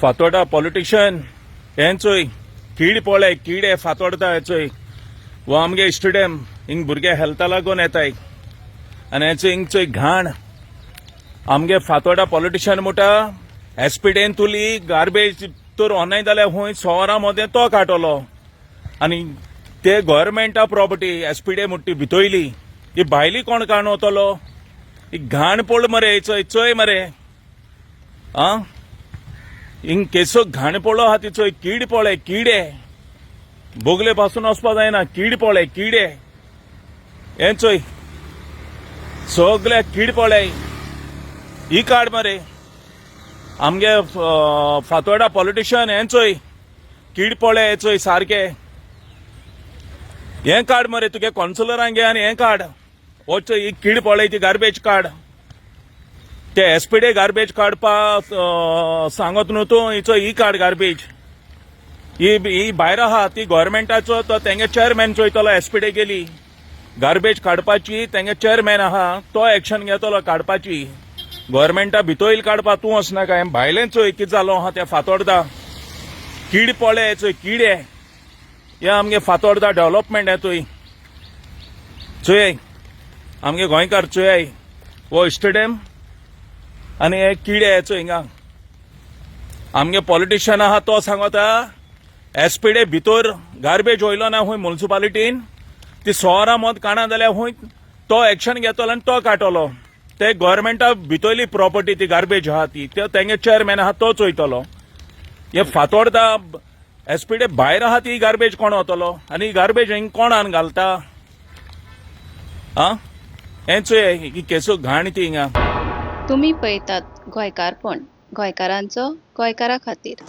Fatorda politician हें चोय कीड पळय कीड हे फातोर्डा हे चोय वो आमगे स्टेडियम हिंग भुरगे हेल्था लागून येताय आनी हेचो हिंग चोय घाण आमगे फातोर्डा पॉलिटिशियन म्हणटा एसपीडेन तुली गार्बेज तर ओनाय जाल्यार हूंय सोवरा मदें तो काडटलो आनी ते गव्हर्मेंटा प्रॉपर्टी एसपीडे म्हणटी भितोयली ही भायली कोण काडून वतलो ही घाण पळ मरे चोय मरे आं हिंग केसो घाण पळो आहा तिचो कीड पळय किडे बोगले पासून वचपा जायना कीड पळय किडे हें चोय सगळे कीड पळय ही काड मरे आमगे फातोर्डा पॉलिटिशियन हें चोय कीड पळय हे चोय सारखे हें काड मरे तुगे कॉन्सुलरांक घे आनी हें काड हो चोय ही कीड पळय ती गार्बेज काड ते एसपीडे गार्बेज काडपा सांगत न्हू तूं हिचो ही काड गार्बेज ही भायर आहा ती गव्हर्मेंटाचो तो तेंगे चेअरमॅन चोयतलो एसपीडे गेली गार्बेज काडपाची तेंगे चेअरमॅन आहा तो एक्शन घेतलो काडपाची गव्हर्मेंटा भितोयल काडपा तूं वचनाका हें भायलें चोय कितें जालो आहा तें फातोर्डा कीड पळय चोय किडे हे आमगे फातोर्डा डेव्हलपमेंट येतोय चोय आमगे गोंयकार चोय हो स्टेडियम आनी हे किडे हेचो हिंगा आमगे पॉलिटिशियन आहा तो सांगता एसपीडे भितर गार्बेज वयलो ना हूंय म्युनिसिपालिटीन ती सोवरा मद काणा जाल्यार हूंय तो एक्शन घेतलो आनी तो काडटलो ते गव्हर्मेंटा भितरली प्रॉपर्टी ती गार्बेज आहा ती तेंगे चेअरमॅन आहा तो चोयतलो हे फातोर्डा एसपीडे भायर आहा ती गार्बेज कोण वतलो आनी गार्बेज हिंग कोण आन घालता आं हें चोय ही केसो घाण ती हिंगा तुम्ही पळयतात गोंयकारपण गोंयकारांचो गोंयकारा खातीर।